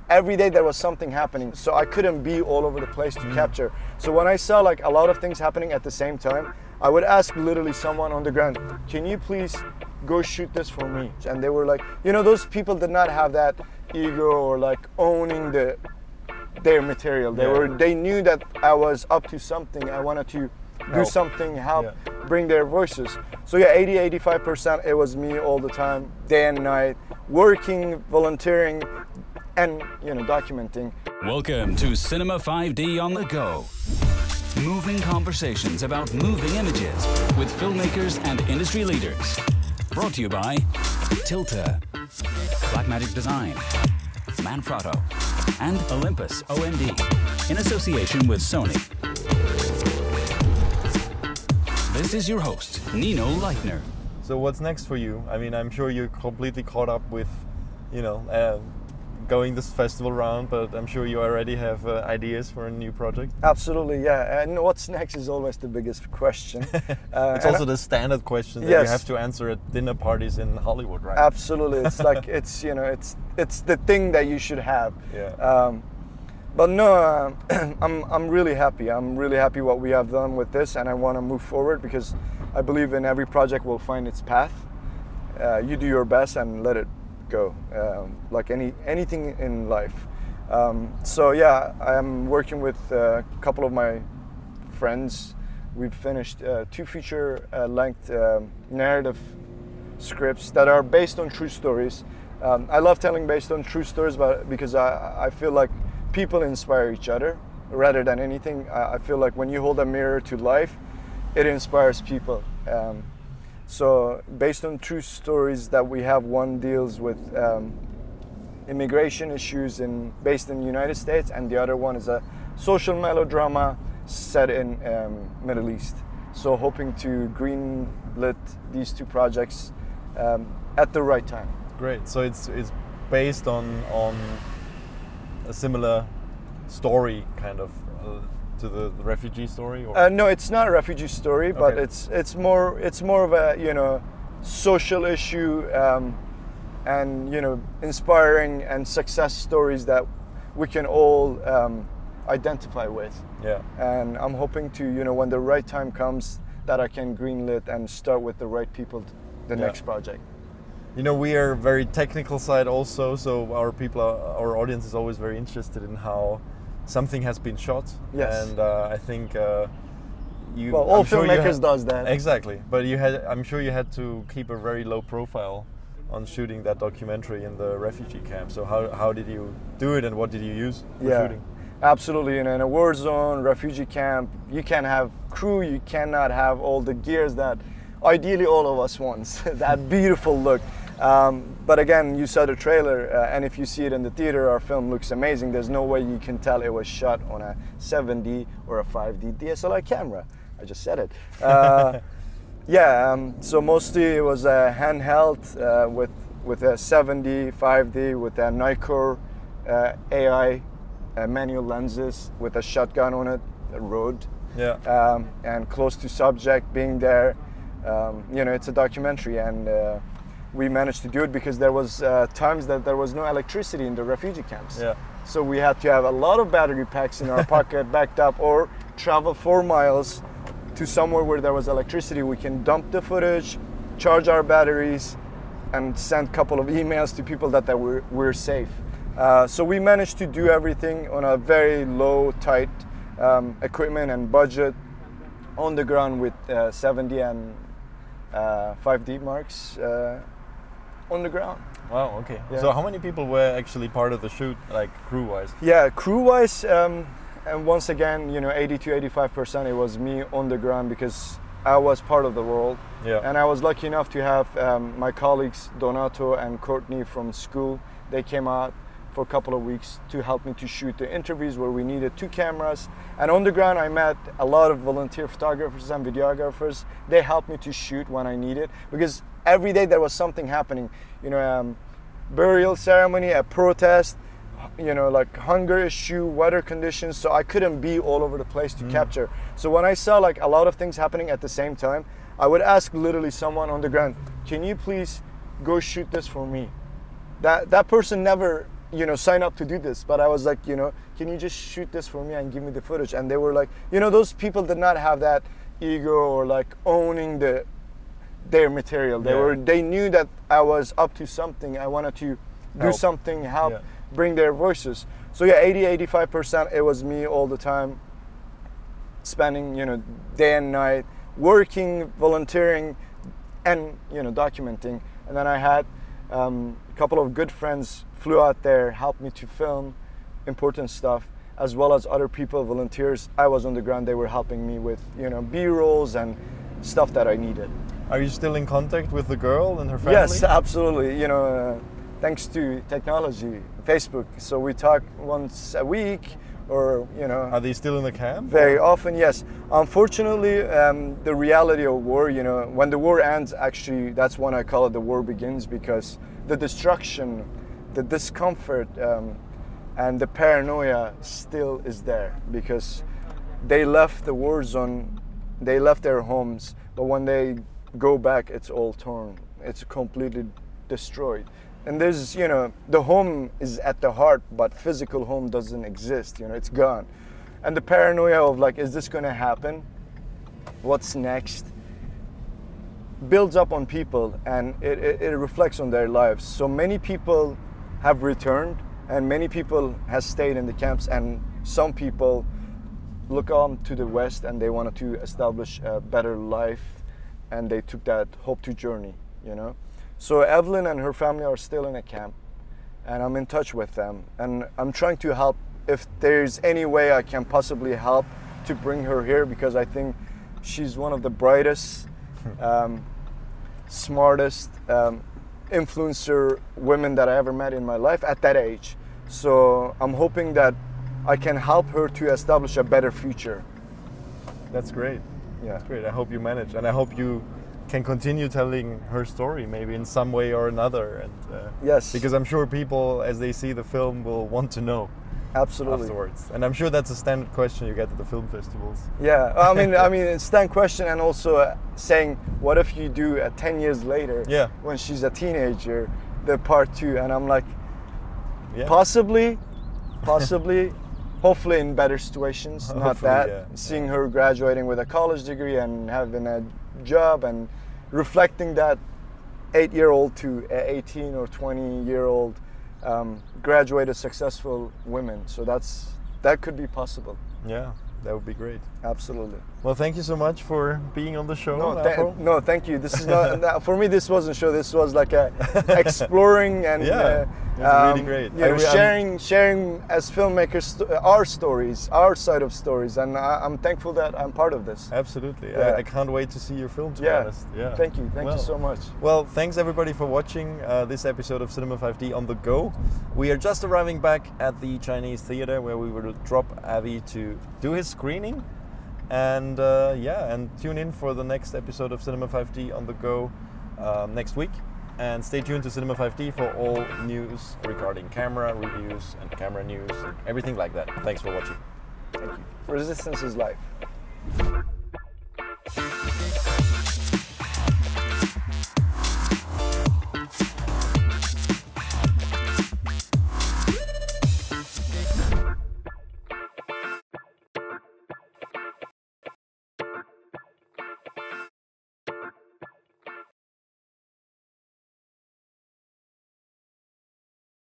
every day there was something happening, so I couldn't be all over the place to capture. So when I saw like a lot of things happening at the same time, I would ask literally someone on the ground, can you please go shoot this for me? And they were like, you know, those people did not have that ego or like owning their material. They knew that I was up to something. I wanted to do something, help bring their voices. So yeah, 85% it was me all the time, day and night, working, volunteering, and documenting. Welcome to Cinema 5D on the Go. Moving conversations about moving images with filmmakers and industry leaders. Brought to you by Tilta, Blackmagic Design, Manfrotto, and Olympus OMD in association with Sony. This is your host, Nino Leitner. So what's next for you? I mean, I'm sure you're completely caught up with, going this festival round, but I'm sure you already have ideas for a new project. Absolutely, yeah. And what's next is always the biggest question. It's also the standard question that you have to answer at dinner parties in Hollywood, right? Absolutely. It's like it's the thing that you should have. Yeah. But no, I'm really happy. I'm really happy what we have done with this, and I want to move forward because I believe in every project will find its path. You do your best and let it go, like anything in life. So yeah, I'm working with a couple of my friends. We've finished 2 feature-length narrative scripts that are based on true stories. I love telling based on true stories, but because I feel like people inspire each other rather than anything. I feel like when you hold a mirror to life, it inspires people. So based on true stories that we have, one deals with immigration issues based in the United States, and the other one is a social melodrama set in Middle East. So hoping to greenlit these 2 projects at the right time. Great. So it's based on a similar story, kind of, to the refugee story, or? No, it's not a refugee story, but it's more of a social issue, and inspiring and success stories that we can all identify with. Yeah. And I'm hoping to when the right time comes that I can greenlit and start with the right people the next project. We are very technical side also, so our audience is always very interested in how something has been shot. Yes. And I think all filmmakers does that. Exactly. But I'm sure you had to keep a very low profile on shooting that documentary in the refugee camp. So how did you do it, and what did you use for shooting? Absolutely. In a war zone, refugee camp, you can have crew, you cannot have all the gears that ideally all of us want. That beautiful look. But again, you saw the trailer, and if you see it in the theater, our film looks amazing. There's no way you can tell it was shot on a 7D or a 5D DSLR camera. I just said it. So mostly it was a handheld with a 7D, 5D, with a Nikkor AI manual lenses, with a shotgun on it, a road, and close to subject, being there. It's a documentary, and we managed to do it because there was times that there was no electricity in the refugee camps. Yeah. So we had to have a lot of battery packs in our pocket backed up, or travel 4 miles to somewhere where there was electricity. We can dump the footage, charge our batteries, and send a couple of emails to people that we're safe. So we managed to do everything on a very low, tight equipment and budget, on the ground with 7D and 5D marks on the ground. Wow, okay. Yeah. So how many people were actually part of the shoot, like crew-wise? Yeah, crew-wise, and once again, 80 to 85% it was me on the ground, because I was part of the world. Yeah. And I was lucky enough to have my colleagues Donato and Courtney from school. They came out for a couple of weeks to help me to shoot the interviews where we needed 2 cameras. And on the ground I met a lot of volunteer photographers and videographers. They helped me to shoot when I needed, because every day there was something happening. Burial ceremony, a protest, like hunger issue, weather conditions, so I couldn't be all over the place to capture. So when I saw like a lot of things happening at the same time, I would ask literally someone on the ground, can you please go shoot this for me? That person never you know, sign up to do this, but I was like, you know, can you just shoot this for me and give me the footage? And they were like, you know, those people did not have that ego or like owning their material. They knew that I was up to something. I wanted to do something, help bring their voices. So yeah, 85% it was me all the time, spending, you know, day and night, working, volunteering, and, you know, documenting. And then I had a couple of good friends flew out there, helped me to film important stuff, as well as other people, volunteers. I was on the ground, they were helping me with, you know, B-rolls and stuff that I needed. Are you still in contact with the girl and her family? Yes, absolutely. You know, thanks to technology, Facebook. So we talk once a week, or, you know. Are they still in the camp? Very often, yes. Unfortunately, the reality of war, you know, when the war ends, actually, that's when I call it the war begins, because the destruction, the discomfort, and the paranoia still is there, because they left the war zone, they left their homes, but when they go back, it's all torn. It's completely destroyed. And there's, you know, the home is at the heart, but physical home doesn't exist, you know, it's gone. And the paranoia of like, is this gonna happen? What's next? Builds up on people, and it reflects on their lives. So many people have returned, and many people have stayed in the camps, and some people look on to the West and they wanted to establish a better life, and they took that hope to journey, you know. So Evelyn and her family are still in a camp, and I'm in touch with them, and I'm trying to help if there's any way I can possibly help to bring her here, because I think she's one of the brightest, smartest influencer women that I ever met in my life at that age. So I'm hoping that I can help her to establish a better future. That's great. Yeah. That's great. I hope you manage, and I hope you can continue telling her story maybe in some way or another. And yes, because I'm sure people, as they see the film, will want to know. Absolutely. Afterwards, and I'm sure that's a standard question you get at the film festivals. Yeah, I mean, it's a standard question, and also saying, what if you do 10 years later, when she's a teenager, the part 2, and I'm like, possibly, hopefully in better situations, not that. Seeing her graduating with a college degree and having a job and reflecting that 8-year-old to 18 or 20-year-old graduated successful women. So that could be possible. Yeah, that would be great. Absolutely. Well, thank you so much for being on the show. No, thank you. This is not for me. This wasn't a show. This was like a exploring and it's really great. You know, sharing as filmmakers our stories, our side of stories, and I'm thankful that I'm part of this. Absolutely. I can't wait to see your film. To be honest. Yeah. Thank you so much. Well, thanks everybody for watching this episode of Cinema 5D on the Go. We are just arriving back at the Chinese theater where we will drop Avi to do his screening. And and tune in for the next episode of Cinema 5D on the Go next week. And stay tuned to Cinema 5D for all news regarding camera reviews and camera news and everything like that. Thanks for watching. Thank you. Resistance is life.